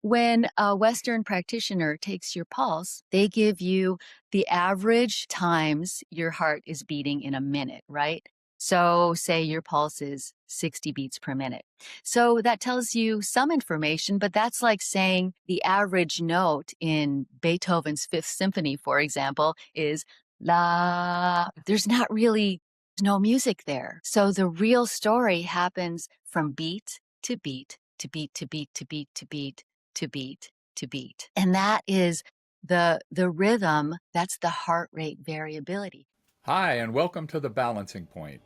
When a Western practitioner takes your pulse, they give you the average times your heart is beating in a minute, right? So, say your pulse is 60 beats per minute. So, that tells you some information, but that's like saying the average note in Beethoven's Fifth Symphony, for example, is la. There's not really no music there. So, the real story happens from beat to beat to beat to beat to beat to beat to beat to beat. And that is the rhythm, that's the heart rate variability. Hi, and welcome to The Balancing Point.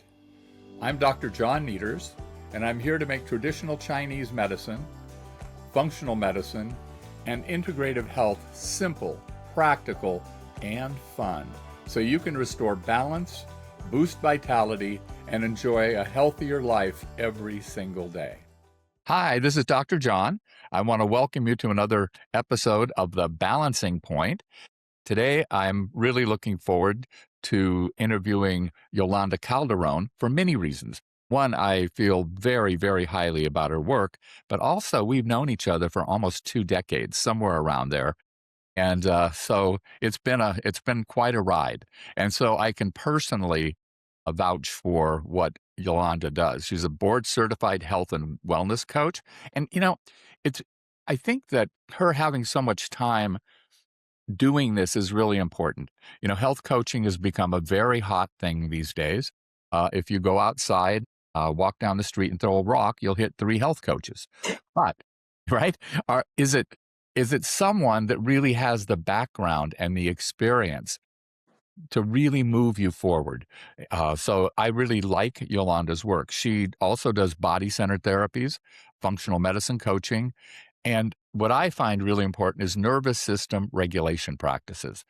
I'm Dr. John Nieters, and I'm here to make traditional Chinese medicine, functional medicine, and integrative health simple, practical, and fun so you can restore balance, boost vitality, and enjoy a healthier life every single day. Hi, this is Dr. John. I want to welcome you to another episode of The Balancing Point. Today, I'm really looking forward to interviewing Yolanda Calderon for many reasons. One, I feel very, very highly about her work, but also we've known each other for almost 2 decades, somewhere around there. And so it's been quite a ride. And so I can personally vouch for what Yolanda does. She's a board certified health and wellness coach. And, it's, I think that her having so much time doing this is really important. Health coaching has become a very hot thing these days. If you go outside, walk down the street and throw a rock, you'll hit 3 health coaches. But, right? Is it someone that really has the background and the experience to really move you forward? So I really like Yolanda's work. She also does body-centered therapies, functional medicine coaching, and what I find really important is nervous system regulation practices.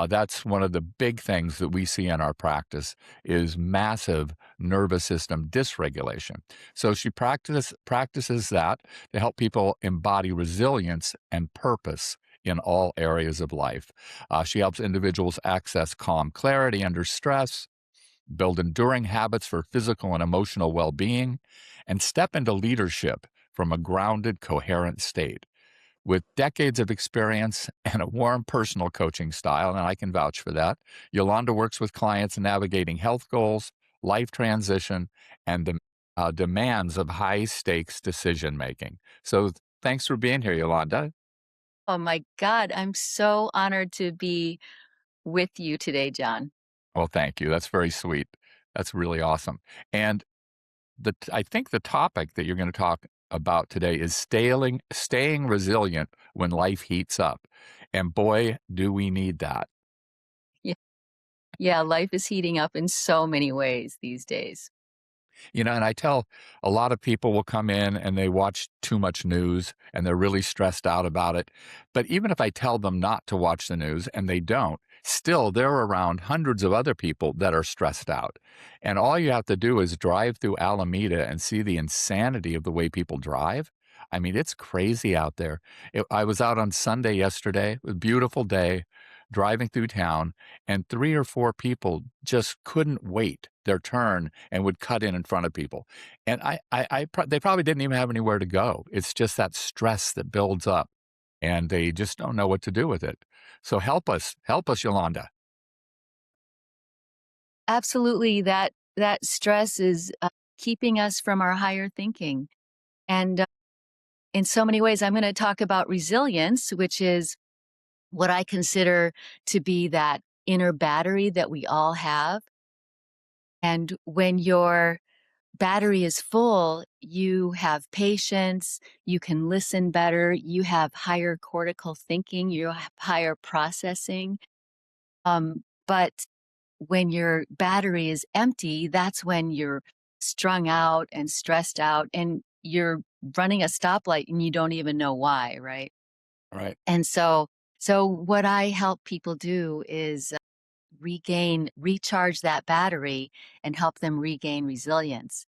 That's one of the big things that we see in our practice is massive nervous system dysregulation. So she practices that to help people embody resilience and purpose in all areas of life. She helps individuals access calm clarity under stress, build enduring habits for physical and emotional well-being, and step into leadership from a grounded, coherent state. With decades of experience and a warm personal coaching style, and I can vouch for that, Yolanda works with clients navigating health goals, life transition, and the demands of high-stakes decision-making. So thanks for being here, Yolanda. Oh my God, I'm so honored to be with you today, John. Well, thank you. That's very sweet. That's really awesome. And I think the topic that you're going to talk about today is staying resilient when life heats up. And boy, do we need that. Yeah, yeah, life is heating up in so many ways these days. And I tell a lot of people will come in and they watch too much news and they're really stressed out about it. But even if I tell them not to watch the news and they don't, still they're around hundreds of other people that are stressed out. And all you have to do is drive through Alameda and see the insanity of the way people drive. I mean, it's crazy out there. I was out on Sunday yesterday, it was a beautiful day, driving through town, and 3 or 4 people just couldn't wait their turn and would cut in front of people. And they probably didn't even have anywhere to go. It's just that stress that builds up, and they just don't know what to do with it. So help us, Yolanda. Absolutely, that stress is keeping us from our higher thinking. And in so many ways, I'm going to talk about resilience, which is what I consider to be that inner battery that we all have. And when your battery is full, you have patience, you can listen better, you have higher cortical thinking, you have higher processing. But when your battery is empty, that's when you're strung out and stressed out and you're running a stoplight and you don't even know why, right? Right. And so what I help people do is recharge that battery and help them regain resilience.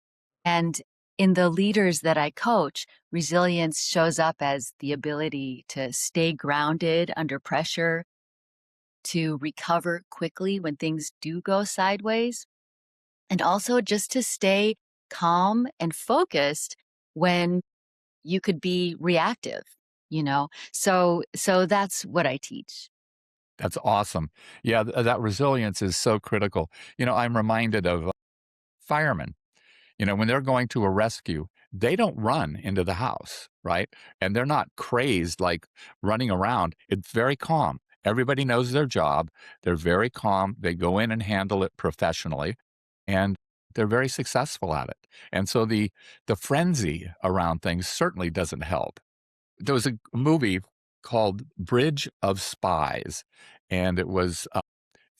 And in the leaders that I coach, resilience shows up as the ability to stay grounded under pressure, to recover quickly when things do go sideways, and also just to stay calm and focused when you could be reactive. you know? So that's what I teach. That's awesome. Yeah, that resilience is so critical. I'm reminded of firemen. When they're going to a rescue, they don't run into the house, right? And they're not crazed like running around. It's very calm. Everybody knows their job. They're very calm. They go in and handle it professionally, and they're very successful at it. And so the frenzy around things certainly doesn't help. There was a movie called Bridge of Spies, and it was a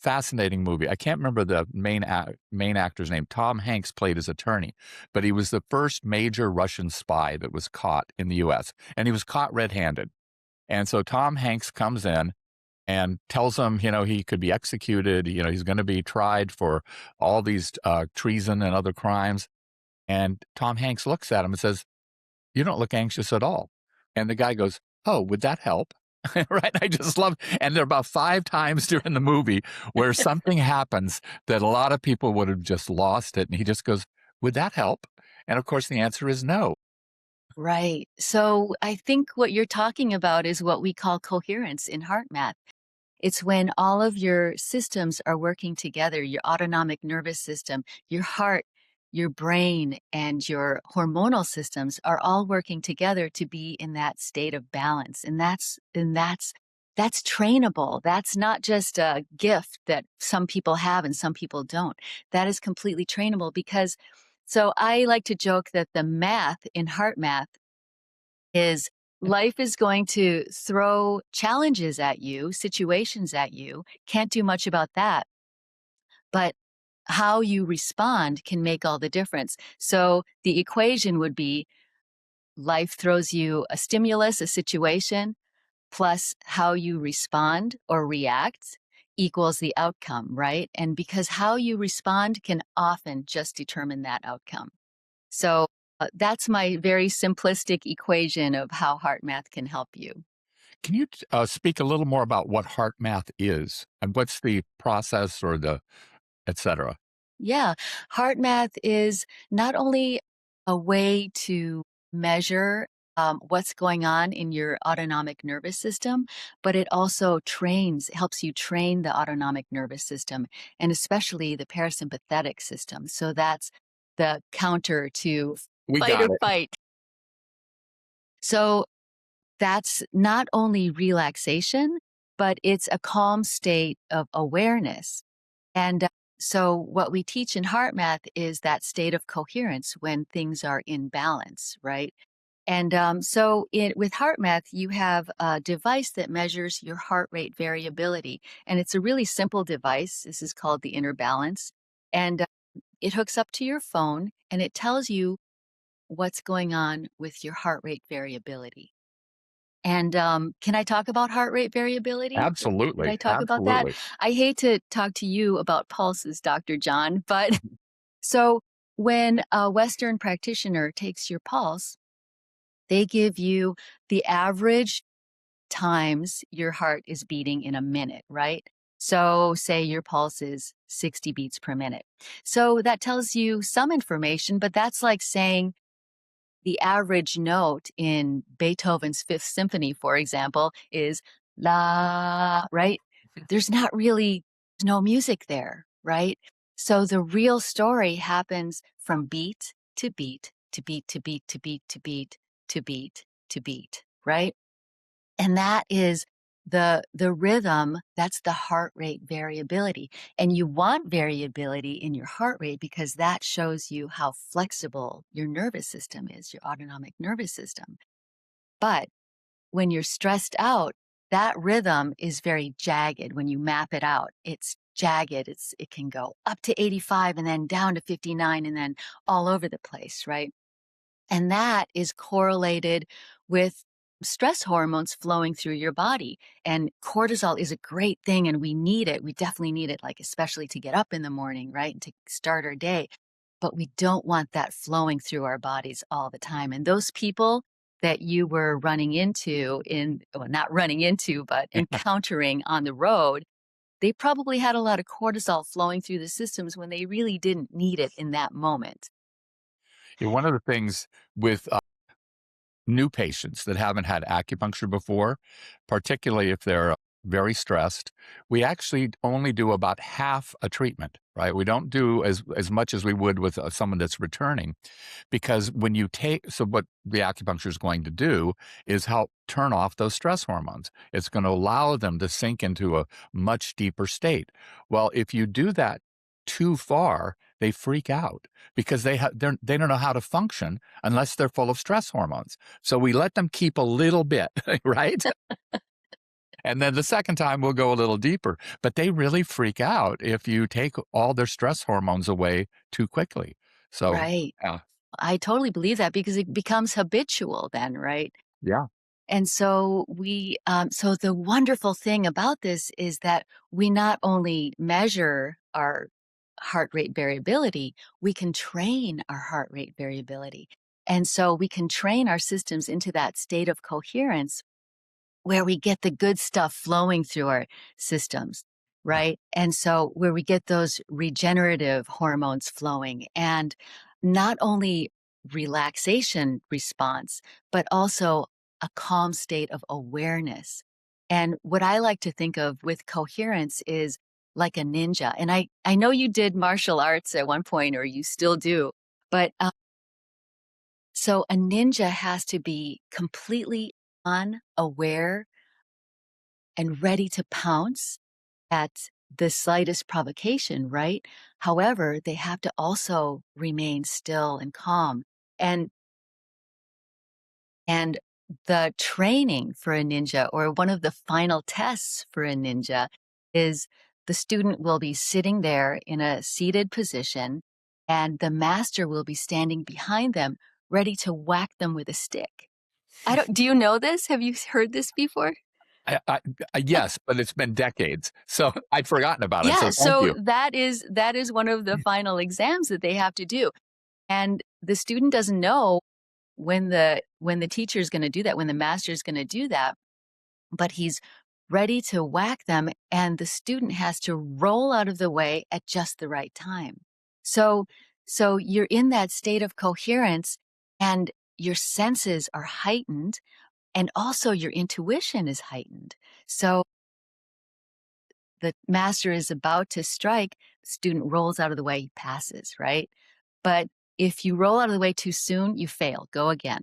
fascinating movie. I can't remember the main actor's name. Tom Hanks played his attorney, but he was the first major Russian spy that was caught in the U.S., and he was caught red-handed. And so Tom Hanks comes in and tells him, he could be executed. He's going to be tried for all these treason and other crimes. And Tom Hanks looks at him and says, "You don't look anxious at all." And the guy goes, "Oh, would that help?" Right? I just love, and there are about 5 times during the movie where something happens that a lot of people would have just lost it, and he just goes, "Would that help?" And of course, the answer is no. Right. So I think what you're talking about is what we call coherence in HeartMath. It's when all of your systems are working together, your autonomic nervous system, your heart, your brain, and your hormonal systems are all working together to be in that state of balance. And that's trainable. That's not just a gift that some people have and some people don't. That is completely trainable because so I like to joke that the math in heart math is life is going to throw challenges at you, situations at you. Can't do much about that. But how you respond can make all the difference. So the equation would be life throws you a stimulus, a situation, plus how you respond or react equals the outcome, right? And because how you respond can often just determine that outcome. So that's my very simplistic equation of how heart math can help you. Can you speak a little more about what heart math is and what's the process or the et cetera? Yeah, heart math is not only a way to measure what's going on in your autonomic nervous system, but it also helps you train the autonomic nervous system and especially the parasympathetic system. So that's the counter to We fight got or it. fight. So that's not only relaxation, but it's a calm state of awareness. And so, what we teach in heart math is that state of coherence when things are in balance, right? And with heart math, you have a device that measures your heart rate variability. And it's a really simple device. This is called the inner balance. And it hooks up to your phone and it tells you what's going on with your heart rate variability. And, can I talk about heart rate variability? Could Absolutely. I talk about that? Absolutely. I hate to talk to you about pulses, Dr. John, but so when a Western practitioner takes your pulse, they give you the average times your heart is beating in a minute, right? So say your pulse is 60 beats per minute. So that tells you some information, but that's like saying the average note in Beethoven's Fifth Symphony, for example, is la, right? There's not really no music there, right? So the real story happens from beat to beat to beat to beat to beat to beat to beat to beat, right? And that is the rhythm, that's the heart rate variability. And you want variability in your heart rate because that shows you how flexible your nervous system is, your autonomic nervous system. But when you're stressed out, that rhythm is very jagged when you map it out. It's jagged. It can go up to 85 and then down to 59 and then all over the place, right? And that is correlated with stress hormones flowing through your body. And cortisol is a great thing and we need it. We definitely need it, like, especially to get up in the morning, right? And to start our day. But we don't want that flowing through our bodies all the time. And those people that you were running into well, not running into, but encountering on the road, they probably had a lot of cortisol flowing through the systems when they really didn't need it in that moment. One of the things with new patients that haven't had acupuncture before, particularly if they're very stressed, we actually only do about half a treatment, right? We don't do as much as we would with someone that's returning, because when you take, so what the acupuncture is going to do is help turn off those stress hormones. It's going to allow them to sink into a much deeper state. Well, if you do that too far, they freak out because they don't know how to function unless they're full of stress hormones. So we let them keep a little bit, right? And then the second time we'll go a little deeper. But they really freak out if you take all their stress hormones away too quickly. So, Right. yeah. I totally believe that because it becomes habitual then, right? Yeah. And so so the wonderful thing about this is that we not only measure our heart rate variability, we can train our heart rate variability. And so we can train our systems into that state of coherence where we get the good stuff flowing through our systems, Yeah. right? And so where we get those regenerative hormones flowing and not only relaxation response, but also a calm state of awareness. And what I like to think of with coherence is like a ninja. And I know you did martial arts at one point, or you still do, but so a ninja has to be completely unaware and ready to pounce at the slightest provocation, right? However, they have to also remain still and calm. And and the training for a ninja, or one of the final tests for a ninja, is the student will be sitting there in a seated position and the master will be standing behind them ready to whack them with a stick. I don't Do you know this? Have you heard this before? Yes, but it's been decades. So I'd forgotten about it. Yeah, So thank so you. that is one of the final exams that they have to do, and the student doesn't know when the teacher is gonna do that, when the master is gonna do that, but he's ready to whack them, and the student has to roll out of the way at just the right time. So so you're in that state of coherence, and your senses are heightened, and also your intuition is heightened. So the master is about to strike, the student rolls out of the way, he passes, right? But if you roll out of the way too soon, you fail, go again.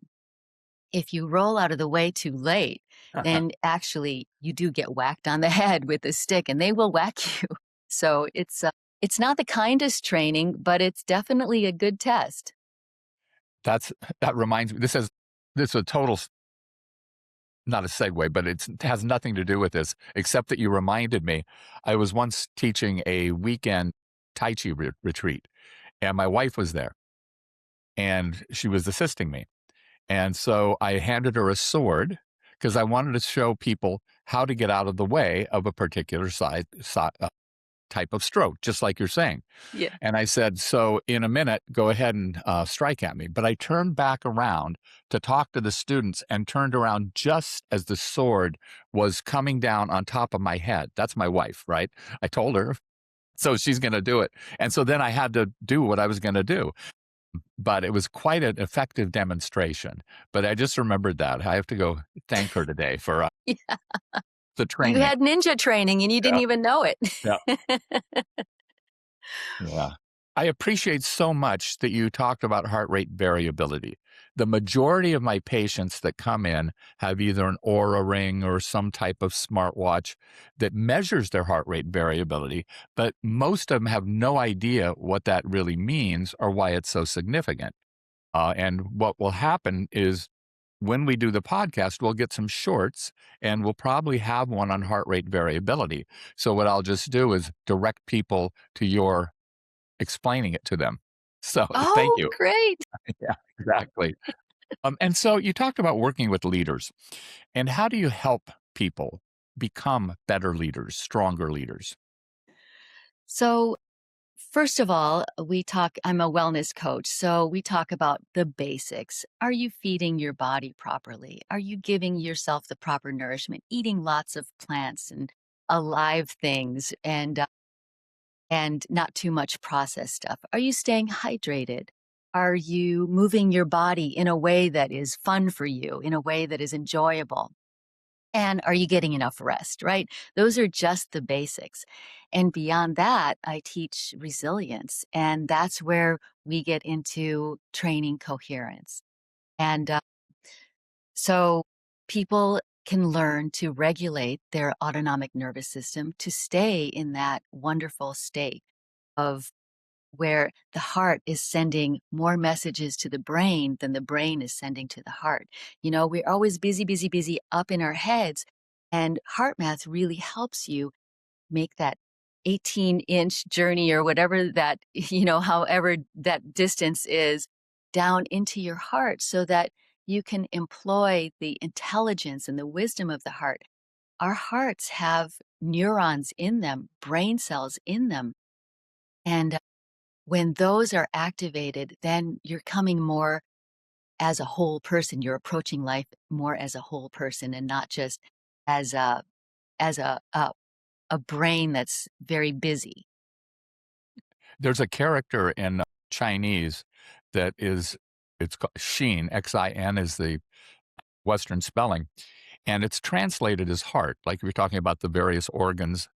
If you roll out of the way too late, then actually you do get whacked on the head with a stick and they will whack you. So it's not the kindest training, but it's definitely a good test. That's that reminds me. This is a total not a segue, but it has nothing to do with this, except that you reminded me. I was once teaching a weekend Tai Chi retreat, and my wife was there, and she was assisting me. And so I handed her a sword because I wanted to show people how to get out of the way of a particular type of stroke, just like you're saying. Yeah. And I said, "So in a minute, go ahead and strike at me." But I turned back around to talk to the students and turned around just as the sword was coming down on top of my head. That's my wife, right? I told her, so she's going to do it. And so then I had to do what I was going to do. But it was quite an effective demonstration. But I just remembered that. I have to go thank her today for Yeah. the You training. had ninja training and you didn't Yeah. even know it. Yeah. Yeah. I appreciate so much that you talked about heart rate variability. The majority of my patients that come in have either an Aura ring or some type of smartwatch that measures their heart rate variability, but most of them have no idea what that really means or why it's so significant. And what will happen is when we do the podcast, we'll get some shorts and we'll probably have one on heart rate variability. So, what I'll just do is direct people to your explaining it to them. So, thank Oh, you. great. Yeah, exactly. And so, you talked about working with leaders, and how do you help people become better leaders, stronger leaders? So, first of all, I'm a wellness coach, so we talk about the basics. Are you feeding your body properly? Are you giving yourself the proper nourishment? Eating lots of plants and alive things and not too much processed stuff. Are you staying hydrated? Are you moving your body in a way that is fun for you, in a way that is enjoyable? And are you getting enough rest, right? Those are just the basics. And beyond that, I teach resilience. And that's where we get into training coherence. And so people can learn to regulate their autonomic nervous system to stay in that wonderful state of where the heart is sending more messages to the brain than the brain is sending to the heart. You know, we're always busy, busy, busy up in our heads. And HeartMath really helps you make that 18-inch journey or whatever that, however that distance is down into your heart so that you can employ the intelligence and the wisdom of the heart. Our hearts have neurons in them, brain cells in them. And when those are activated, then you're coming more as a whole person. You're approaching life more as a whole person and not just as a brain that's very busy. There's a character in Chinese that is, it's called Xin, Xin is the Western spelling, and it's translated as heart. Like we're talking about the various organs,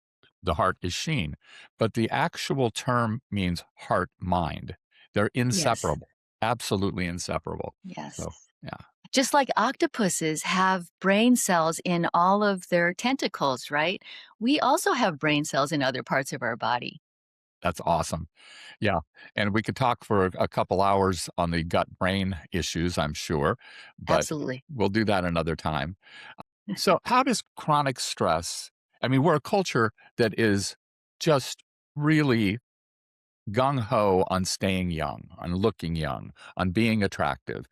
the heart is Xin, but the actual term means heart mind. They're Yes. inseparable, absolutely inseparable. Yes. So, yeah, Just like octopuses have brain cells in all of their tentacles, right? We also have brain cells in other parts of our body. that's awesome. Yeah, and we could talk for a couple hours on the gut brain issues, I'm sure, but Absolutely. we'll do that another time. So, how does chronic stress, I mean, we're a culture that is just really gung ho on staying young, on looking young, on being attractive.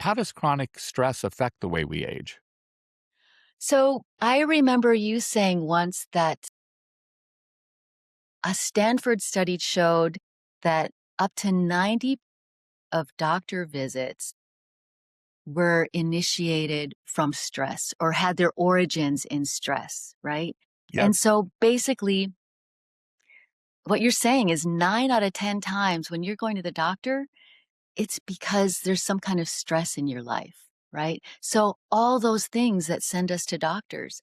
How does chronic stress affect the way we age? So I remember you saying once that a Stanford study showed that up to 90 of doctor visits were initiated from stress or had their origins in stress, right? Yep. And so basically, what you're saying is 9 out of 10 times when you're going to the doctor, it's because there's some kind of stress in your life, right? So all those things that send us to doctors,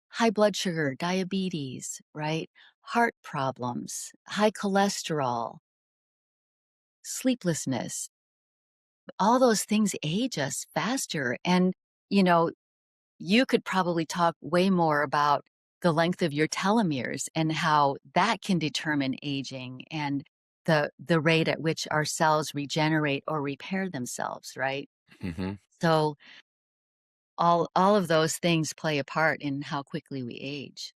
high blood sugar, diabetes, right? Heart problems, high cholesterol, sleeplessness, all those things age us faster. And, you know, you could probably talk way more about the length of your telomeres and how that can determine aging and the rate at which our cells regenerate or repair themselves, right? hmm So all of those things play a part in how quickly we age.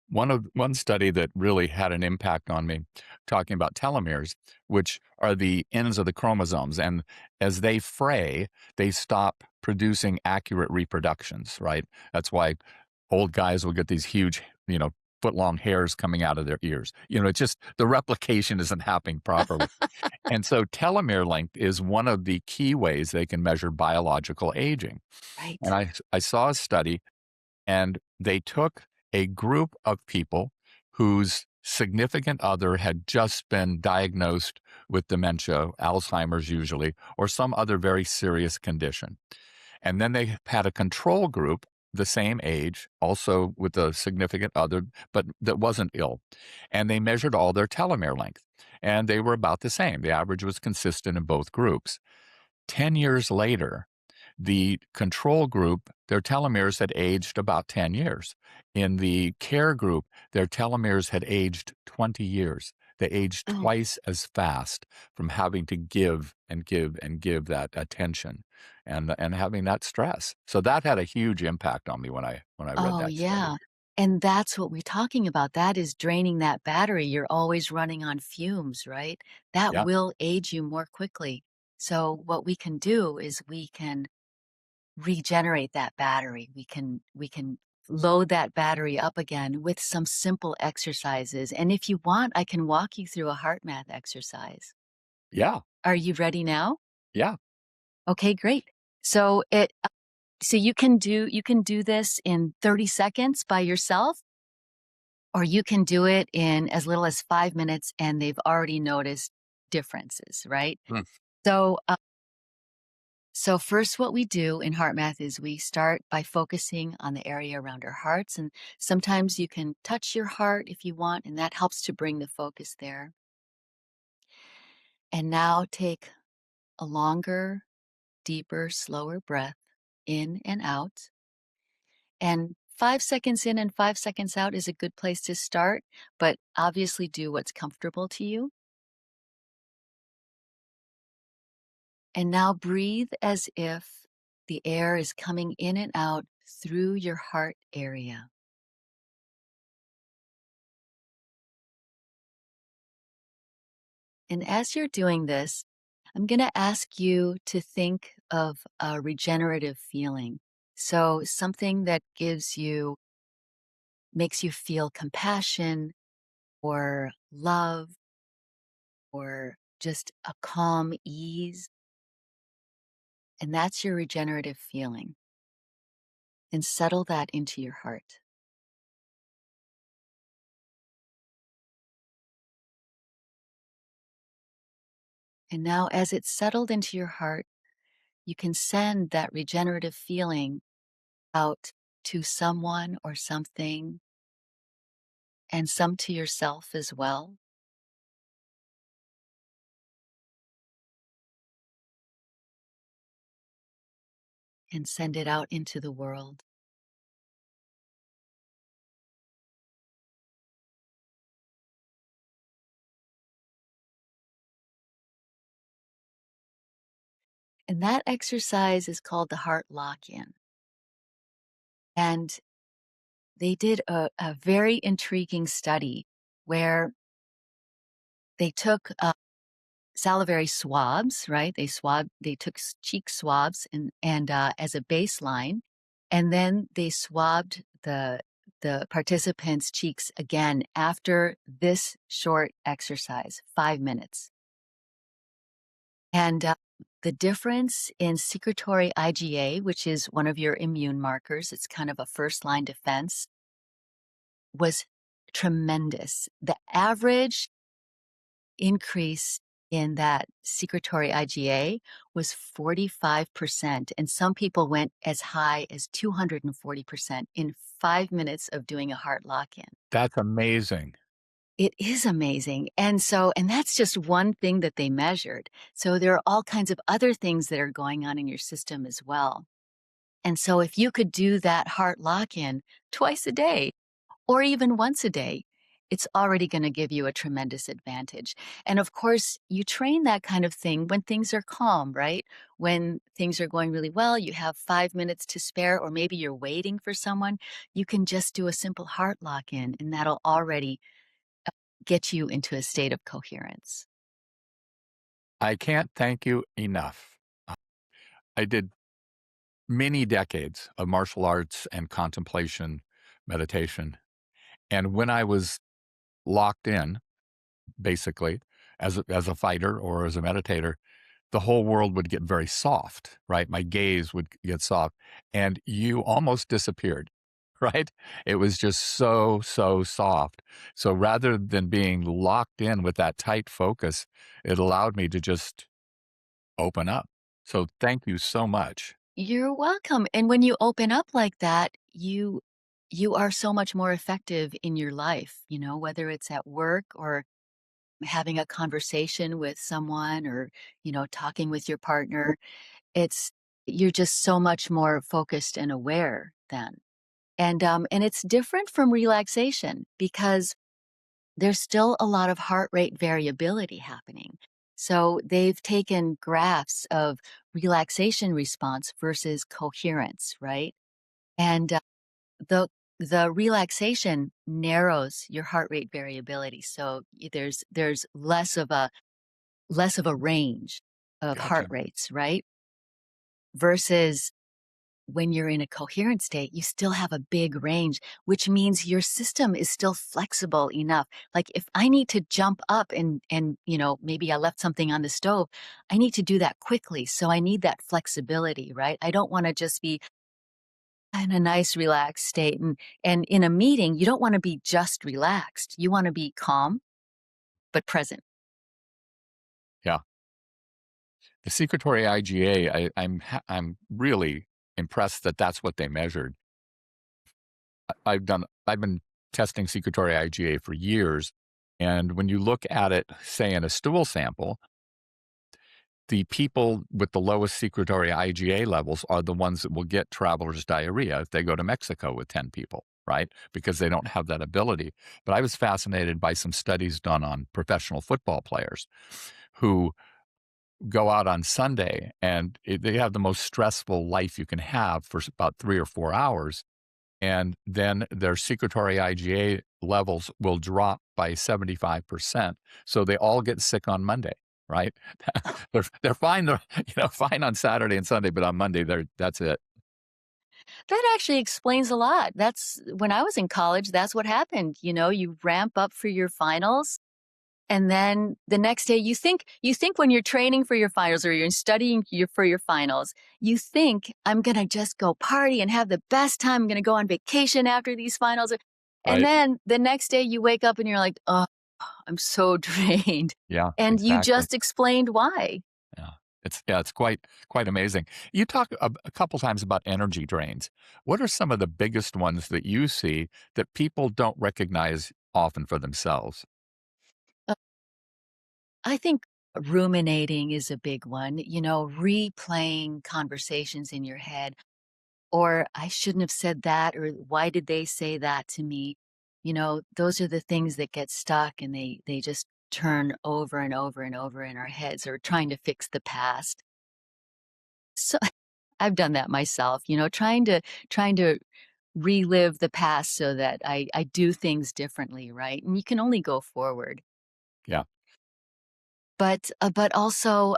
One study that really had an impact on me, talking about telomeres, which are the ends of the chromosomes, and as they fray, they stop producing accurate reproductions. Right? That's why old guys will get these huge, foot long hairs coming out of their ears. It's just the replication isn't happening properly. And so telomere length is one of the key ways they can measure biological aging. And Right. I saw a study, and they took a group of people whose significant other had just been diagnosed with dementia, Alzheimer's usually, or some other very serious condition. And then they had a control group, the same age, also with a significant other, but that wasn't ill. And they measured all their telomere length, and they were about the same. The average was consistent in both groups. 10 years later, the control group, their telomeres had aged about 10 years. In the care group, their telomeres had aged 20 years. They aged Oh, twice as fast from having to give and give and give that attention and having that stress. So that had a huge impact on me when I read oh that study. yeah. And that's what we're talking about. That is draining that battery. You're always running on fumes, right? That Yeah. will age you more quickly. So what we can do is we can regenerate that battery. We can load that battery up again with some simple exercises. And if you want, I can walk you through a heart math exercise. Yeah. Are you ready now? Yeah. Okay, great. So you can do this in 30 seconds by yourself, or you can do it in as little as 5 minutes and they've already noticed differences, right? Hmm. So, so first, what we do in HeartMath is we start by focusing on the area around our hearts, and sometimes you can touch your heart if you want, and that helps to bring the focus there. And now take a longer, deeper, slower breath in and out. And 5 seconds in and 5 seconds out is a good place to start, but obviously do what's comfortable to you. And now breathe as if the air is coming in and out through your heart area. And as you're doing this, I'm going to ask you to think of a regenerative feeling. So, something that makes you feel compassion or love or just a calm ease. And that's your regenerative feeling. And settle that into your heart. And now, as it's settled into your heart, you can send that regenerative feeling out to someone or something, and some to yourself as well. And send it out into the world. And that exercise is called the heart lock-in. And they did a very intriguing study where they took salivary swabs, right? They took cheek swabs and as a baseline, and then they swabbed the participants' cheeks again after this short exercise, 5 minutes. And the difference in secretory IgA, which is one of your immune markers, it's kind of a first line defense, was tremendous. The average increase in that secretory IgA was 45%, and some people went as high as 240% in 5 minutes of doing a heart lock in. That's amazing. It is amazing. And that's just one thing that they measured. So there are all kinds of other things that are going on in your system as well. And so if you could do that heart lock in twice a day or even once a day, it's already going to give you a tremendous advantage. And of course, you train that kind of thing when things are calm, right? When things are going really well, you have 5 minutes to spare, or maybe you're waiting for someone, you can just do a simple heart lock in, and that'll already get you into a state of coherence. I can't thank you enough. I did many decades of martial arts and contemplation meditation. And when I was locked in, basically, as a fighter or as a meditator, the whole world would get very soft, right? My gaze would get soft, and you almost disappeared, right? It was just so, so soft. So rather than being locked in with that tight focus, it allowed me to just open up. So thank you so much. You're welcome. And when you open up like that, you are so much more effective in your life, whether it's at work or having a conversation with someone or, talking with your partner. It's You're just so much more focused and aware then. And it's different from relaxation because there's still a lot of heart rate variability happening. So they've taken graphs of relaxation response versus coherence, right? And the the relaxation narrows your heart rate variability. So there's less of a range of heart Gotcha. rates, right? Versus when you're in a coherent state, you still have a big range, which means your system is still flexible enough. Like if I need to jump up and maybe I left something on the stove, I need to do that quickly. So I need that flexibility, right? I don't want to just be in a nice relaxed state. And in a meeting, you don't want to be just relaxed. You want to be calm but present. Yeah. The secretory IgA, I'm really impressed that that's what they measured. I've been testing secretory IgA for years, and when you look at it, say, in a stool sample, the people with the lowest secretory IgA levels are the ones that will get traveler's diarrhea if they go to Mexico with 10 people, right? Because they don't have that ability. But I was fascinated by some studies done on professional football players who go out on Sunday and they have the most stressful life you can have for about 3 or 4 hours. And then their secretory IgA levels will drop by 75%. So they all get sick on Monday, right? They're fine, fine on Saturday and Sunday, but on Monday, that's it. That actually explains a lot. That's when I was in college, that's what happened. You ramp up for your finals. And then the next day you think when you're training for your finals or you're studying for your finals, you think I'm going to just go party and have the best time. I'm going to go on vacation after these finals. And Right. then the next day you wake up and you're like, "Oh, I'm so drained." Yeah, And you exactly. just explained why. Yeah. It's quite amazing. You talk a couple times about energy drains. What are some of the biggest ones that you see that people don't recognize often for themselves? Uh, I think ruminating is a big one, replaying conversations in your head. Or I shouldn't have said that, or why did they say that to me? Those are the things that get stuck and they just turn over and over and over in our heads or trying to fix the past. So I've done that myself, trying to relive the past so that I do things differently, right? And you can only go forward. Yeah. But also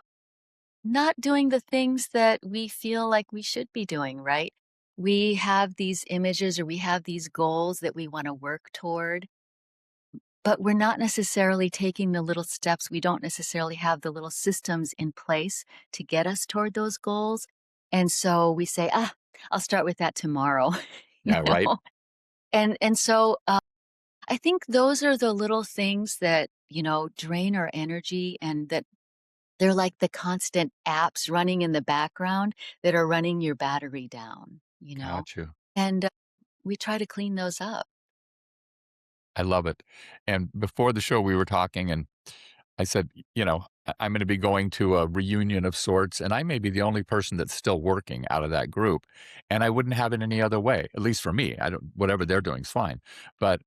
not doing the things that we feel like we should be doing, right? We have these images or we have these goals that we want to work toward, but we're not necessarily taking the little steps. We don't necessarily have the little systems in place to get us toward those goals. And so we say, I'll start with that tomorrow, you Yeah, right? know? And so I think those are the little things that, drain our energy and that they're like the constant apps running in the background that are running your battery down. Got you. And we try to clean those up. I love it. And before the show, we were talking, and I said, I'm going to be going to a reunion of sorts, and I may be the only person that's still working out of that group. And I wouldn't have it any other way, at least for me. I don't, whatever they're doing is fine. But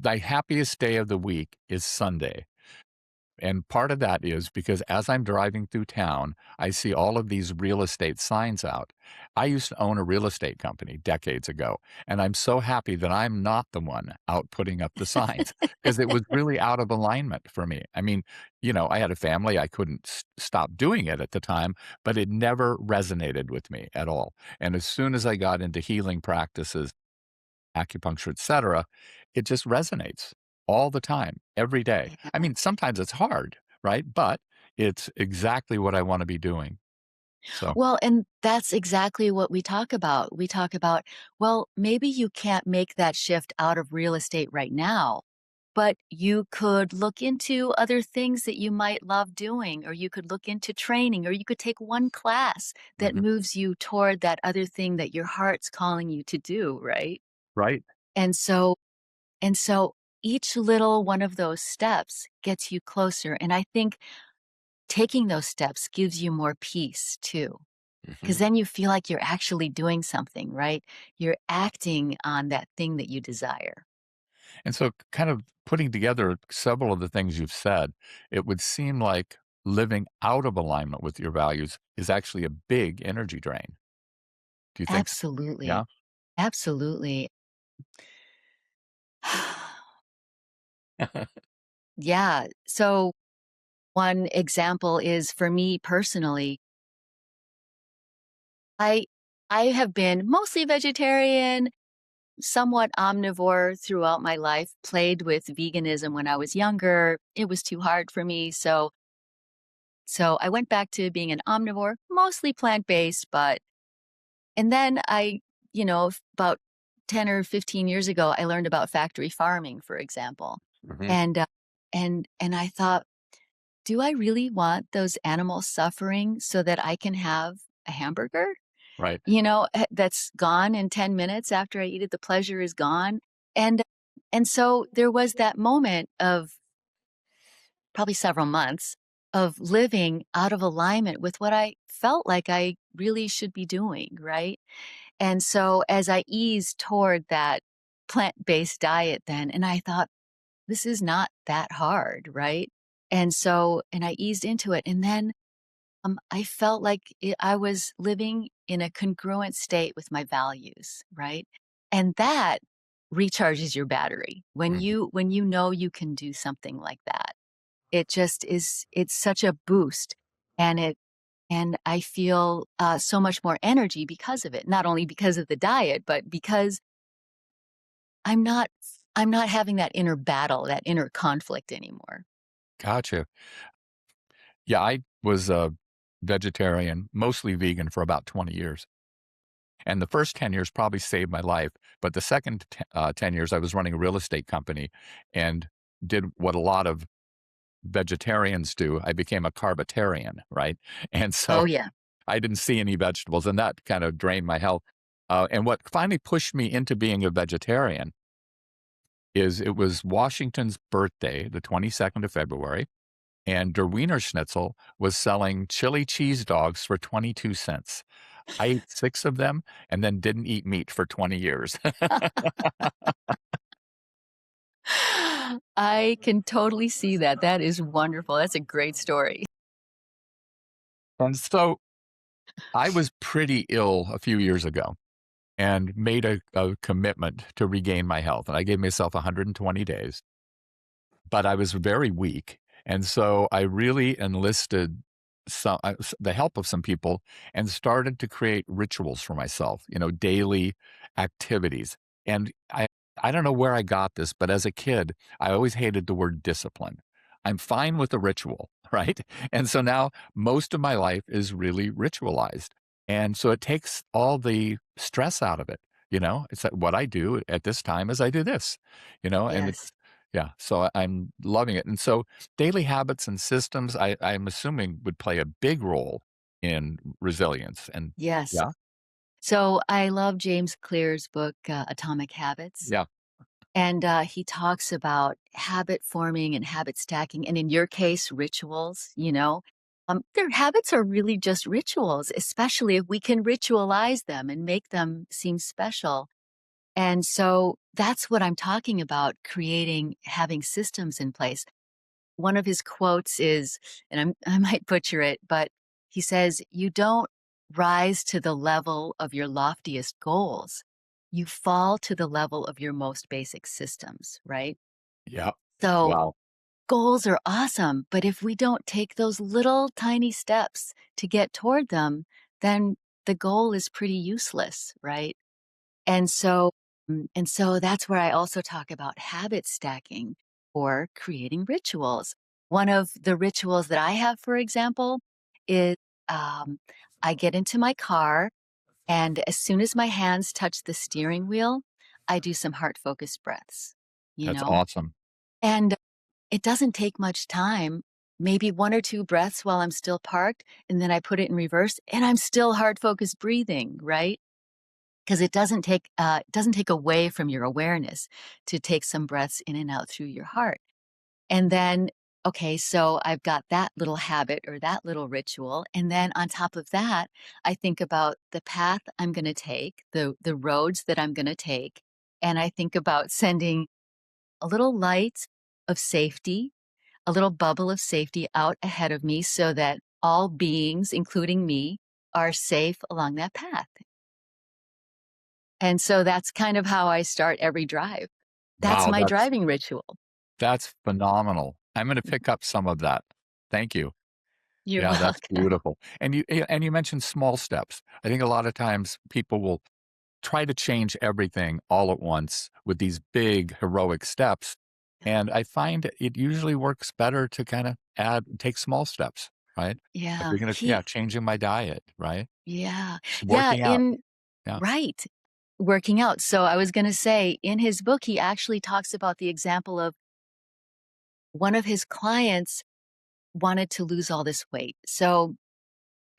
my happiest day of the week is Sunday. And part of that is because as I'm driving through town, I see all of these real estate signs out. I used to own a real estate company decades ago, and I'm so happy that I'm not the one out putting up the signs because it was really out of alignment for me. I mean, I had a family, I couldn't stop doing it at the time, but it never resonated with me at all. And as soon as I got into healing practices, acupuncture, etc., it just resonates all the time, every day. I Yeah. mean, sometimes it's hard, right? But it's exactly what I want to be doing. So, Well, and that's exactly what we talk about. We talk about, well, maybe you can't make that shift out of real estate right now, but you could look into other things that you might love doing, or you could look into training, or you could take one class that mhm, moves you toward that other thing that your heart's calling you to do, right? right. And so and so each little one of those steps gets you closer. And I think taking those steps gives you more peace too. Because Mhm. then you feel like you're actually doing something, right? You're acting on that thing that you desire. And so, kind of putting together several of the things you've said, it would seem like living out of alignment with your values is actually a big energy drain. Do you think? Absolutely. Yeah. Absolutely. Yeah. So, one example is for me personally, I I have been mostly vegetarian, somewhat omnivore throughout my life, played with veganism when I was younger. It was too hard for me, so I went back to being an omnivore, mostly plant-based, but and then about 10 or 15 years ago, I learned about factory farming, for example. Mhm. And and I thought, do I really want those animals suffering so that I can have a hamburger? Right. That's gone in 10 minutes after I eat it, the pleasure is gone. And and so there was that moment of probably several months of living out of alignment with what I felt like I really should be doing, right? And so as I eased toward that plant-based diet then, and I thought, this is not that hard, right? And I eased into it. And then I felt like I was living in a congruent state with my values, right? And that recharges your battery Mhm. when you know you can do something like that. It just is. It's such a boost, and I feel so much more energy because of it. Not only because of the diet, but because I'm not I'm not having that inner battle, that inner conflict anymore. Gotcha. Yeah, I was a vegetarian, mostly vegan for about 20 years. And the first 10 years probably saved my life. But the second 10 years, I was running a real estate company and did what a lot of vegetarians do. I became a carbitarian, right? And so Oh yeah. I didn't see any vegetables, and that kind of drained my health. And what finally pushed me into being a vegetarian is it was Washington's birthday, the 22nd of February, and Der Wiener Schnitzel was selling chili cheese dogs for 22 cents. I ate 6 of them and then didn't eat meat for 20 years. I can totally see that. That is wonderful. That's a great story. And so I was pretty ill a few years ago and made a commitment to regain my health, and I gave myself 120 days. But I was very weak, and so I really enlisted the help of some people and started to create rituals for myself, daily activities. And I don't know where I got this, but as a kid, I always hated the word discipline. I'm fine with the ritual, right? And so now most of my life is really ritualized. And so it takes all the stress out of it. It's like what I do at this time is I do this, and Yes. it's yeah, so I'm loving it, and so daily habits and systems, I'm assuming would play a big role in resilience, and Yes. yeah, So I love James Clear's book, Atomic Habits. yeah, And he talks about habit forming and habit stacking. And in your case, rituals, their habits are really just rituals, especially if we can ritualize them and make them seem special. And so that's what I'm talking about creating, having systems in place. One of his quotes is, and I might butcher it, but he says, "You don't rise to the level of your loftiest goals. You fall to the level of your most basic systems," right? yeah, So wow, goals are awesome, but if we don't take those little tiny steps to get toward them, then the goal is pretty useless, right? And so that's where I also talk about habit stacking or creating rituals. One of the rituals that I have, for example, is um, I get into my car, and as soon as my hands touch the steering wheel, I do some heart focused breaths, you that's know? awesome. And it doesn't take much time, maybe one or two breaths while I'm still parked, and then I put it in reverse, and I'm still heart focused breathing, right? Because it doesn't take away from your awareness to take some breaths in and out through your heart. And then, okay, so I've got that little habit or that little ritual, and then on top of that, I think about the path I'm gonna take, the roads that I'm gonna take, and I think about sending a little light of safety, a little bubble of safety out ahead of me so that all beings, including me, are safe along that path. And so that's kind of how I start every drive. That's Wow, my that's driving ritual. that's phenomenal. I'm gonna pick up some of that. Thank you. You're Yeah, that's welcome. beautiful. And you mentioned small steps. I think a lot of times people will try to change everything all at once with these big heroic steps. And I find it usually works better to kind of take small steps, right? If Yeah, you're going to, yeah, changing my diet, right? yeah, yeah, Working out. Yeah. right, working out. So I was gonna say, in his book, he actually talks about the example of one of his clients wanted to lose all this weight. So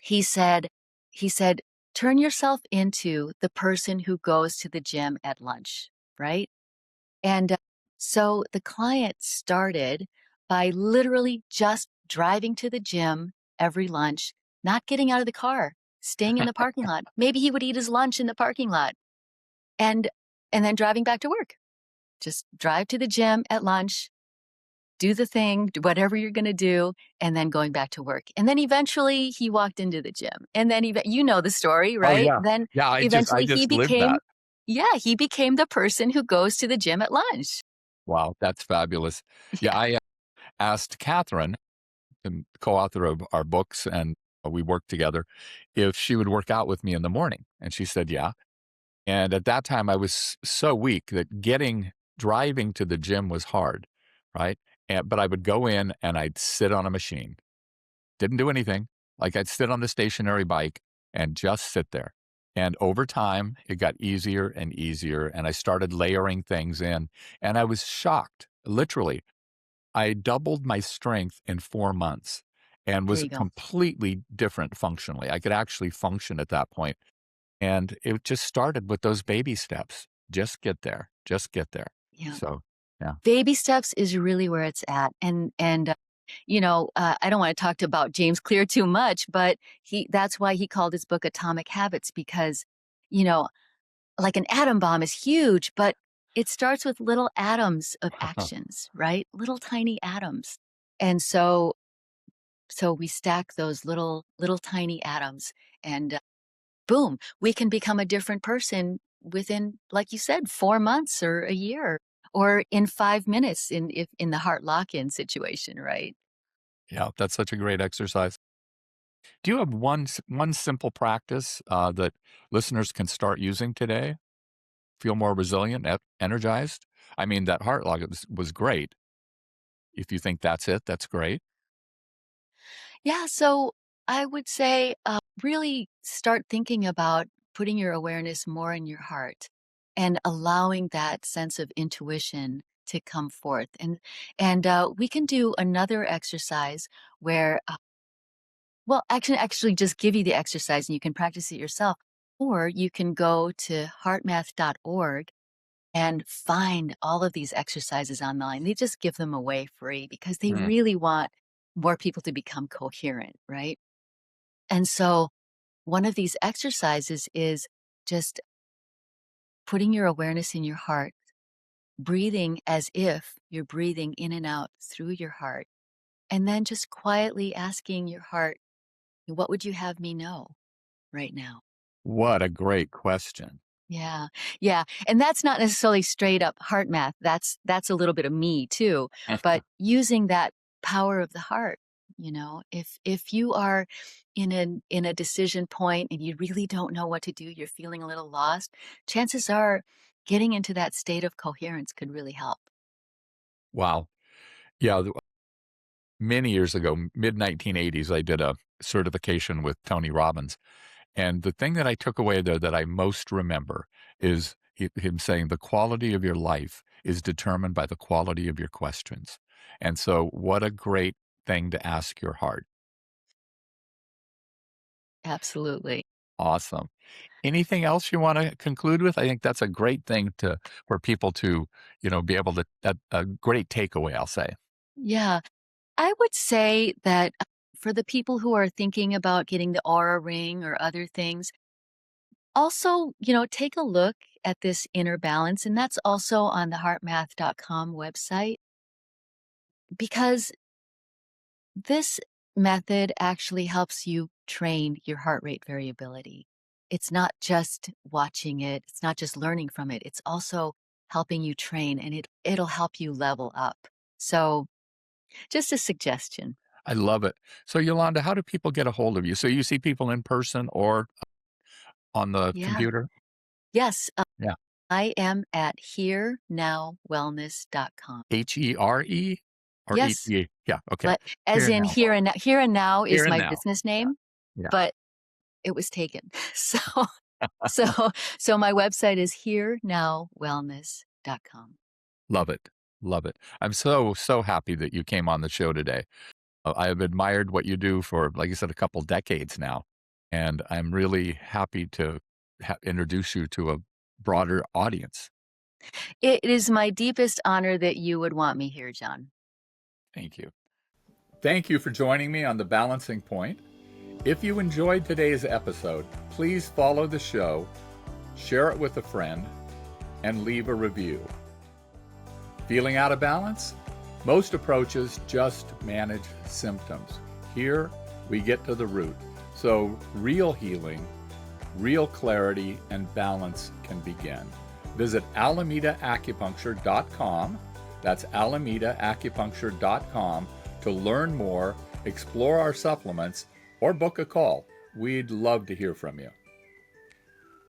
he said, he said, turn yourself into the person who goes to the gym at lunch, right? And so the client started by literally just driving to the gym every lunch, not getting out of the car, staying in the parking lot. Maybe he would eat his lunch in the parking lot and and then driving back to work. Just drive to the gym at lunch, do the thing, do whatever you're going to do, and then going back to work. And then eventually he walked into the gym. And then you know the story, Oh, right? yeah. Then Yeah, I eventually he just lived became that. yeah, he became the person who goes to the gym at lunch. Wow, that's fabulous. Yeah, Yeah, I asked Catherine, the co-author of our books, and we worked together, if she would work out with me in the morning, and she said, "Yeah." And at that time, I was so weak that driving to the gym was hard, right? But I would go in and I'd sit on a machine. Didn't do anything. Like, I'd sit on the stationary bike and just sit there. And over time, it got easier and easier, and I started layering things in, and I was shocked, literally. I doubled my strength in 4 months and there was you go. completely different functionally. I could actually function at that point, and it just started with those baby steps. Just get there. Just get there. Yeah. So, yeah. Baby steps is really where it's at. I don't want to talk about James Clear too much, but that's why he called his book Atomic Habits because, you know, like an atom bomb is huge, but it starts with little atoms of actions, right? Little tiny atoms. And so we stack those little tiny atoms and boom, we can become a different person within, like you said, 4 months or a year or in 5 minutes in the heart lock-in situation, right? Yeah, that's such a great exercise. Do you have one simple practice, that listeners can start using today? Feel more resilient, energized? I mean, that heart log was great. If you think that's it, that's great. Yeah, so I would say, really start thinking about putting your awareness more in your heart and allowing that sense of intuition to come forth. And we can do another exercise where, well, actually just give you the exercise and you can practice it yourself, or you can go to heartmath.org and find all of these exercises online. They just give them away free because they Mm. really want more people to become coherent, right? And so one of these exercises is just putting your awareness in your heart, breathing as if you're breathing in and out through your heart, and then just quietly asking your heart, what would you have me know right now? What a great question. Yeah. Yeah. And that's not necessarily straight up heart math. That's a little bit of me too. But using that power of the heart, if you are in a decision point and you really don't know what to do, you're feeling a little lost, chances are getting into that state of coherence could really help. Wow. Yeah, many years ago, mid-1980s, I did a certification with Tony Robbins, and the thing that I took away there that I most remember is him saying, "The quality of your life is determined by the quality of your questions." And so what a great thing to ask your heart. Absolutely. Awesome. Anything else you wanna conclude with? I think that's a great thing for people to, be able to a great takeaway, I'll say. Yeah. I would say that for the people who are thinking about getting the aura ring or other things, also, take a look at this inner balance, and that's also on the heartmath.com website because this method actually helps you train your heart rate variability. It's not just watching it, it's not just learning from it, it's also helping you train and it'll help you level up. So, just a suggestion. I love it. So, Yolanda, how do people get a hold of you? So you see people in person or on the Yeah. computer? Yes, Yeah. I am at herenowwellness.com. HERE or Yes, ETA? Yeah, okay. but as Here in now. here and now, here and now Here is and my now. business Yeah, name, yeah. but it was taken. So so my website is herenowwellness.com. Love it. Love it. I'm so, so happy that you came on the show today. I have admired what you do for, like you said, a couple decades now, and I'm really happy to introduce you to a broader audience. It is my deepest honor that you would want me here, John. Thank you. Thank you for joining me on The Balancing Point. If you enjoyed today's episode, please follow the show, share it with a friend, and leave a review. Feeling out of balance? Most approaches just manage symptoms. Here, we get to the root. So real healing, real clarity, and balance can begin. Visit AlamidaAcupuncture.com. That's AlamidaAcupuncture.com to learn more, explore our supplements, or book a call. We'd love to hear from you.